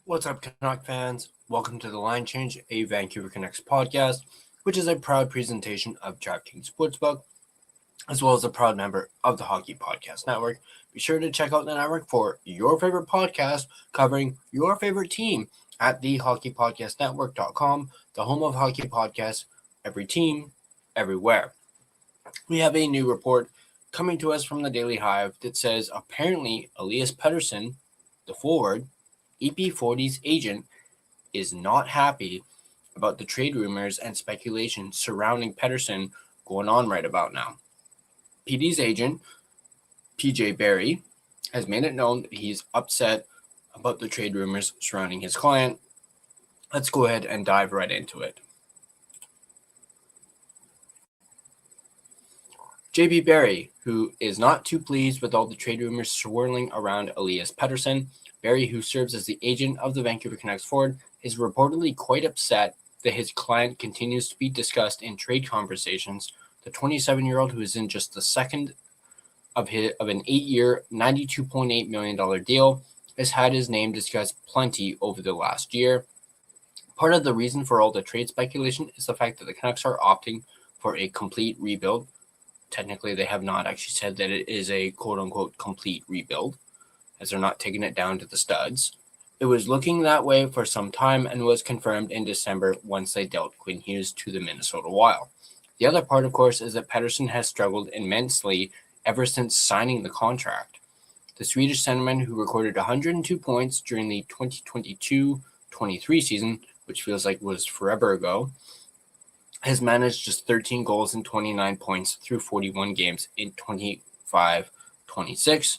What's up, Canuck fans? Welcome to The Line Change, a Vancouver Canucks podcast, which is a proud presentation of DraftKings Sportsbook, as well as a proud member of the Hockey Podcast Network. Be sure to check out the network for your favorite podcast covering your favorite team at thehockeypodcastnetwork.com, the home of hockey podcasts, every team, everywhere. We have a new report coming to us from the Daily Hive that says apparently Elias Pettersson, the forward, EP40's agent, is not happy about the trade rumors and speculation surrounding Pettersson going on right about now. PD's agent, PJ Barry, has made it known that he's upset about the trade rumors surrounding his client. Let's go ahead and dive right into it. JB Barry, who is not too pleased with all the trade rumors swirling around Elias Pettersson. Barry, who serves as the agent of the Vancouver Canucks forward, is reportedly quite upset that his client continues to be discussed in trade conversations. The 27-year-old, who is in just the second of an 8-year, $92.8 million deal, has had his name discussed plenty over the last year. Part of the reason for all the trade speculation is the fact that the Canucks are opting for a complete rebuild. Technically, they have not actually said that it is a quote-unquote complete rebuild, as they're not taking it down to the studs. It was looking that way for some time and was confirmed in December once they dealt Quinn Hughes to the Minnesota Wild. The other part, of course, is that Pettersson has struggled immensely ever since signing the contract. The Swedish centerman, who recorded 102 points during the 2022-23 season, which feels like was forever ago, has managed just 13 goals and 29 points through 41 games in 25-26.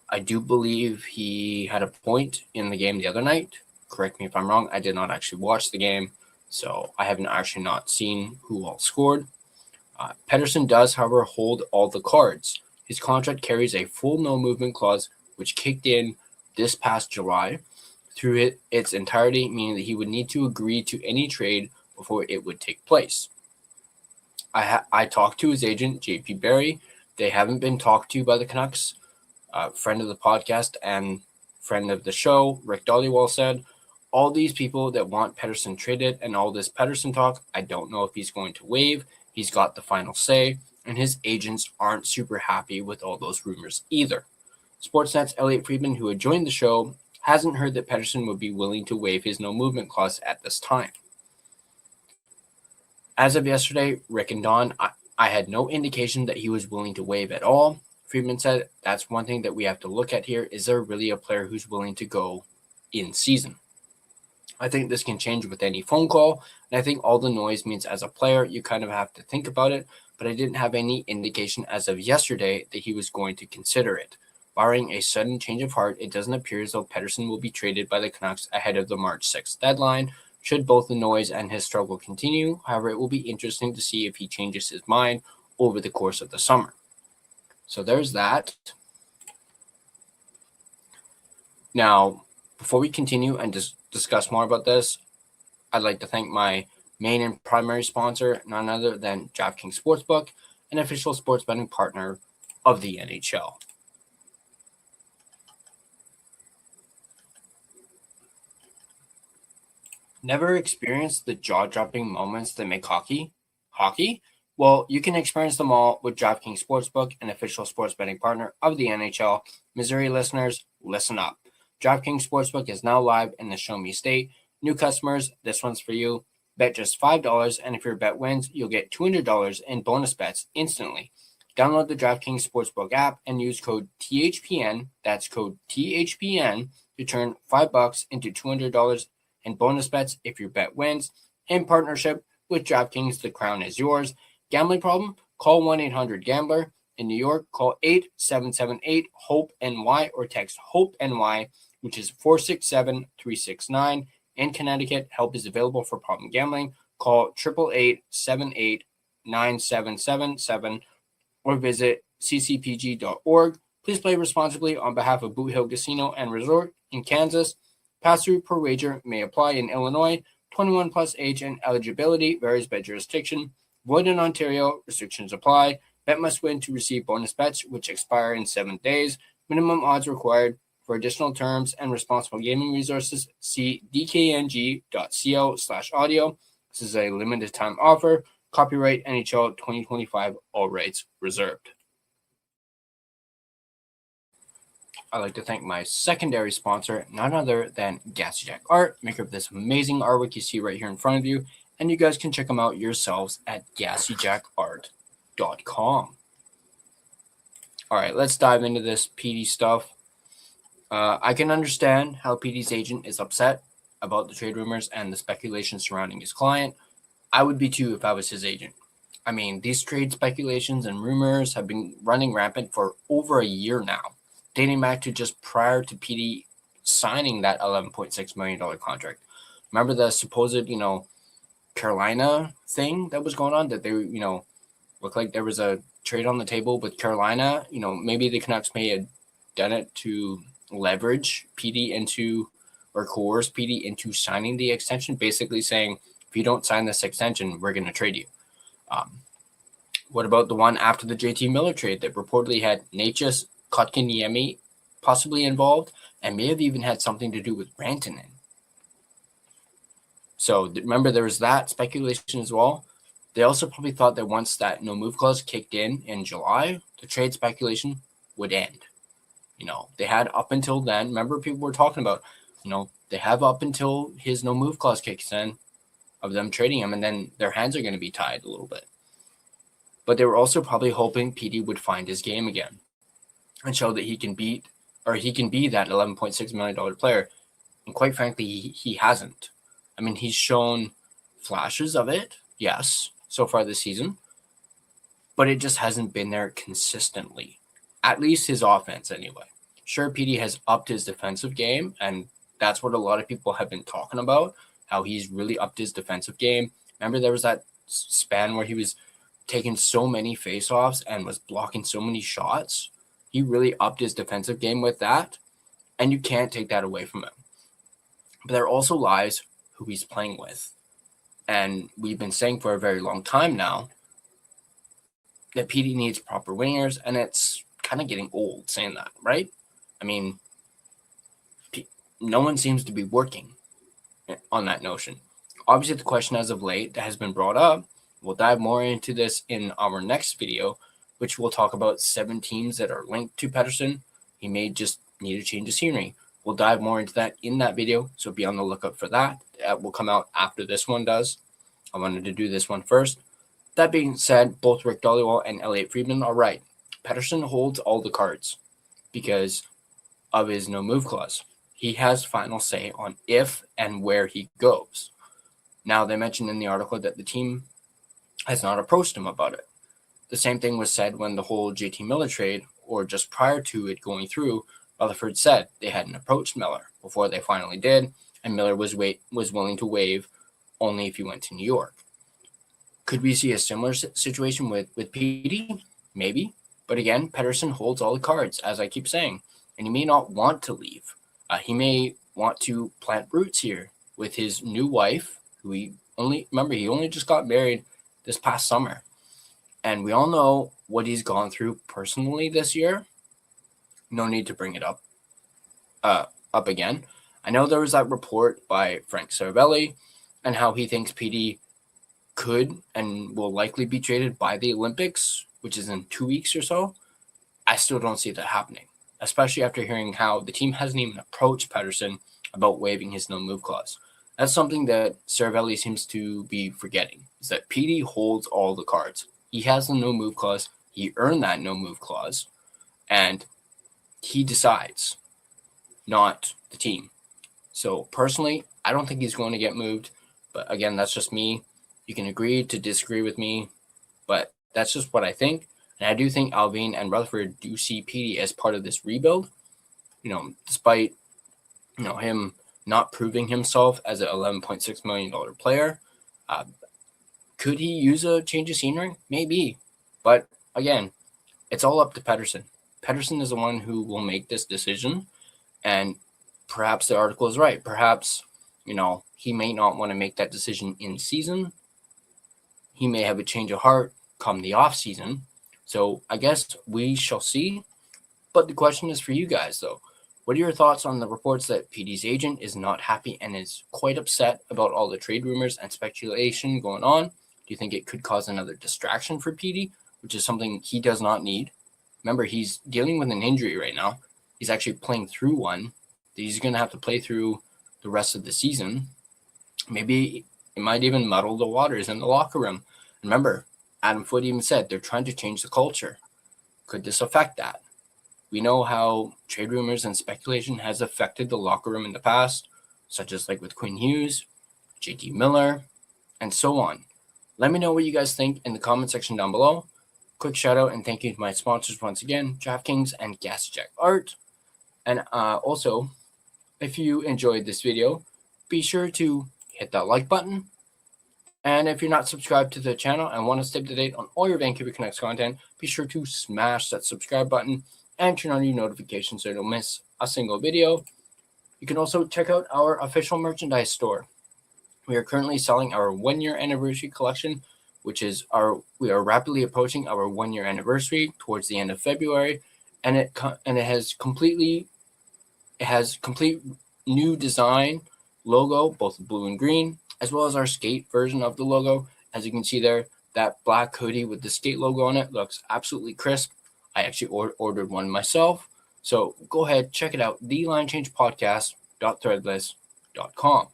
I do believe he had a point in the game the other night. Correct me if I'm wrong. I did not actually watch the game, so I haven't actually not seen who all scored. Pettersson does, however, hold all the cards. His contract carries a full no-movement clause, which kicked in this past July through its entirety, meaning that he would need to agree to any trade before it would take place. I talked to his agent, JP Barry. They haven't been talked to by the Canucks. Friend of the podcast and friend of the show, Rick Dollywall, said, all these people that want Pettersson traded and all this Pettersson talk, I don't know if he's going to waive. He's got the final say, and his agents aren't super happy with all those rumors either. Sportsnet's Elliot Friedman, who had joined the show, hasn't heard that Pettersson would be willing to waive his no-movement clause at this time. As of yesterday, Rick and Don, I had no indication that he was willing to waive at all. Friedman said, that's one thing that we have to look at here. Is there really a player who's willing to go in season? I think this can change with any phone call, and I think all the noise means as a player, you kind of have to think about it, but I didn't have any indication as of yesterday that he was going to consider it. Barring a sudden change of heart, it doesn't appear as though Pettersson will be traded by the Canucks ahead of the March 6th deadline, should both the noise and his struggle continue. However, it will be interesting to see if he changes his mind over the course of the summer. So there's that. Now, before we continue and discuss more about this, I'd like to thank my main and primary sponsor, none other than DraftKings Sportsbook, an official sports betting partner of the NHL. Never experienced the jaw-dropping moments that make hockey? Well, you can experience them all with DraftKings Sportsbook, an official sports betting partner of the NHL. Missouri listeners, listen up. DraftKings Sportsbook is now live in the Show Me State. New customers, this one's for you. Bet just $5, and if your bet wins, you'll get $200 in bonus bets instantly. Download the DraftKings Sportsbook app and use code THPN, that's code THPN, to turn $5 into $200 in bonus bets if your bet wins. In partnership with DraftKings, the crown is yours. Gambling problem? Call 1-800-GAMBLER. In New York, call 877-8-HOPE-NY or text HOPE-NY, which is 467-369. In Connecticut, help is available for problem gambling. Call 888-78-9777 or visit ccpg.org. Please play responsibly on behalf of Boot Hill Casino and Resort in Kansas. Pass-through per wager may apply in Illinois. 21 plus age and eligibility varies by jurisdiction. Void in Ontario. Restrictions apply. Bet must win to receive bonus bets, which expire in 7 days. Minimum odds required. For additional terms and responsible gaming resources, see dkng.co/audio. This is a limited time offer. Copyright NHL 2025, all rights reserved. I'd like to thank my secondary sponsor, none other than Gassy Jack Art, maker of this amazing artwork you see right here in front of you, and you guys can check them out yourselves at GassyJackArt.com. All right, let's dive into this PD stuff. I can understand how PD's agent is upset about the trade rumors and the speculation surrounding his client. I would be too if I was his agent. I mean, these trade speculations and rumors have been running rampant for over a year now, dating back to just prior to PD signing that $11.6 million contract. Remember the supposed, Carolina thing that was going on, that they, looked like there was a trade on the table with Carolina. Maybe the Canucks may have done it to leverage PD into, or coerce PD into signing the extension, basically saying, if you don't sign this extension, we're going to trade you. What about the one after the JT Miller trade that reportedly had Natchez Kotkaniemi possibly involved and may have even had something to do with Rantanen? So remember, there was that speculation as well. They also probably thought that once that no-move clause kicked in July, the trade speculation would end. They had up until then. Remember, people were talking about, they have up until his no-move clause kicks in of them trading him, and then their hands are going to be tied a little bit. But they were also probably hoping PD would find his game again and show that he can be that $11.6 million player. And quite frankly, he hasn't. I mean, he's shown flashes of it, yes, so far this season, but it just hasn't been there consistently, at least his offense anyway. Sure, PD has upped his defensive game, and that's what a lot of people have been talking about, how he's really upped his defensive game. Remember, there was that span where he was taking so many faceoffs and was blocking so many shots. He really upped his defensive game with that, and you can't take that away from him. But there also lies who he's playing with. And we've been saying for a very long time now that PD needs proper wingers, and it's kind of getting old saying that, right? I mean, no one seems to be working on that notion. Obviously, the question as of late that has been brought up, we'll dive more into this in our next video, which will talk about 7 teams that are linked to Pettersson. He may just need a change of scenery. We'll dive more into that in that video, so be on the lookout for that. That will come out after this one does. I wanted to do this one first. That being said, both Rick Dhaliwal and Elliot Friedman are right. Pettersson holds all the cards because of his no-move clause. He has final say on if and where he goes. Now, they mentioned in the article that the team has not approached him about it. The same thing was said when the whole JT Miller trade, or just prior to it going through, Rutherford said they hadn't approached Miller before they finally did, and Miller was willing to waive only if he went to New York. Could we see a similar situation with PD? Maybe. But again, Pettersson holds all the cards, as I keep saying, and he may not want to leave. He may want to plant roots here with his new wife, who he only just got married this past summer. And we all know what he's gone through personally this year. No need to bring it up again. I know there was that report by Frank Cervelli and how he thinks PD could and will likely be traded by the Olympics, which is in 2 weeks or so. I still don't see that happening, especially after hearing how the team hasn't even approached Pettersson about waiving his no-move clause. That's something that Cervelli seems to be forgetting, is that PD holds all the cards. He has the no-move clause. He earned that no-move clause, and he decides, not the team. So personally, I don't think he's going to get moved. But again, that's just me. You can agree to disagree with me, but that's just what I think. And I do think Alvin and Rutherford do see PD as part of this rebuild. Despite him not proving himself as an $11.6 million player, could he use a change of scenery? Maybe. But again, it's all up to Pettersson. Pettersson is the one who will make this decision, and perhaps the article is right. Perhaps, he may not want to make that decision in season. He may have a change of heart come the off season. So I guess we shall see. But the question is for you guys, though. What are your thoughts on the reports that PD's agent is not happy and is quite upset about all the trade rumors and speculation going on? Do you think it could cause another distraction for PD, which is something he does not need? Remember, he's dealing with an injury right now. He's actually playing through one that he's going to have to play through the rest of the season. Maybe it might even muddle the waters in the locker room. Remember, Adam Foote even said they're trying to change the culture. Could this affect that? We know how trade rumors and speculation has affected the locker room in the past, such as like with Quinn Hughes, JT Miller, and so on. Let me know what you guys think in the comment section down below. Quick shout out and thank you to my sponsors once again, DraftKings and Gassy Jack Art. And also, if you enjoyed this video, be sure to hit that like button. And if you're not subscribed to the channel and want to stay up to date on all your Vancouver Canucks content, be sure to smash that subscribe button and turn on your notifications so you don't miss a single video. You can also check out our official merchandise store. We are currently selling our 1-year anniversary collection, which is we are rapidly approaching our 1-year anniversary towards the end of February, and it has complete new design logo, both blue and green, as well as our skate version of the logo. As you can see there, that black hoodie with the skate logo on it looks absolutely crisp. I actually ordered one myself. So go ahead, check it out, thelinechangepodcast.threadless.com.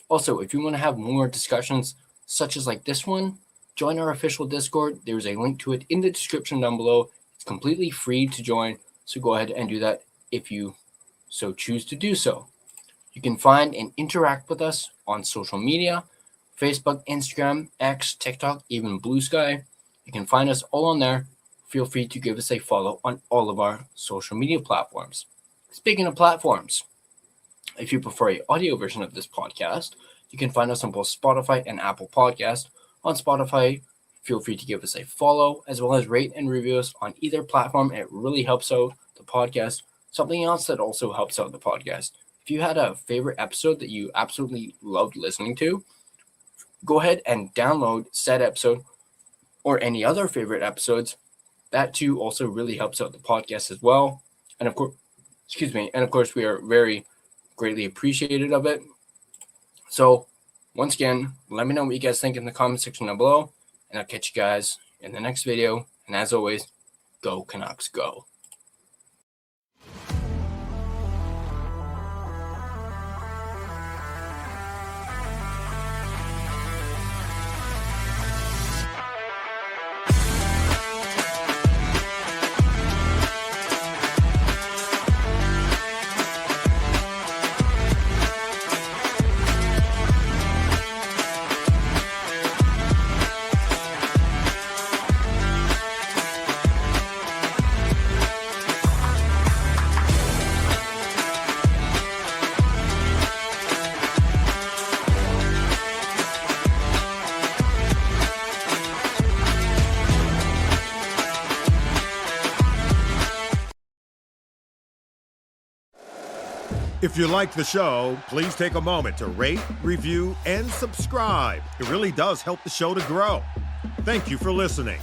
Also, if you want to have more discussions such as like this one, join our official Discord. There's a link to it in the description down below. It's completely free to join, so go ahead and do that if you so choose to do so. You can find and interact with us on social media, Facebook, Instagram, X, TikTok, even Blue Sky. You can find us all on there. Feel free to give us a follow on all of our social media platforms. Speaking of platforms, if you prefer an audio version of this podcast, you can find us on both Spotify and Apple Podcasts. On Spotify, feel free to give us a follow, as well as rate and review us on either platform. It really helps out the podcast. Something else that also helps out the podcast, if you had a favorite episode that you absolutely loved listening to, go ahead and download said episode or any other favorite episodes. That too also really helps out the podcast as well. And of course, we are very greatly appreciated of it. So once again, let me know what you guys think in the comment section down below, and I'll catch you guys in the next video. And as always, go Canucks, go. If you like the show, please take a moment to rate, review, and subscribe. It really does help the show to grow. Thank you for listening.